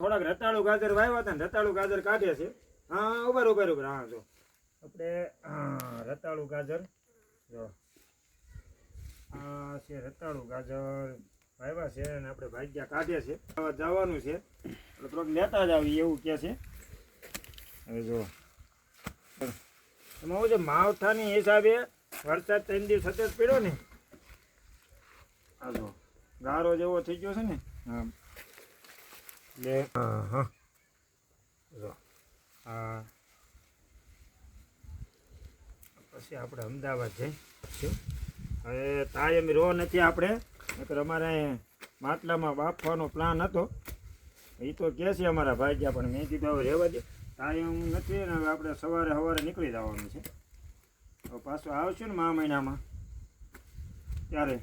થોડાક રતાળુ ગાજર વાવ્યા હતા ને રતાળુ ગાજર કાઢે છે. હા ઉભર હા જો આપણે રતાળુ ગાજર જો આ છે રતાળુ ગાજર વાવ્યા છે અને આપણે ભાગ્યા કાઢે છે. જવાનું છે એટલે થોડોક લેતા જ આવી એવું કહે છે. હવે જો એમાં હું છે માવઠાની હિસાબે વરસાદ 3 દિવસ સતત પડ્યો ને આ જો ગારો જેવો થઈ ગયો છે ને. હા હા જો હા પછી આપણે અમદાવાદ જઈ. હવે તાય એમ રો નથી આપણે નકર અમારે માટલામાં બાફવાનો પ્લાન હતો. એ તો કહે છે અમારા ભાગ્યા પણ મેં કીધું હવે રહેવા દે તાય એમ નથી ને. હવે આપણે સવારે નીકળી જવાનું છે. તો પાછું આવશું ને મહિનામાં ત્યારે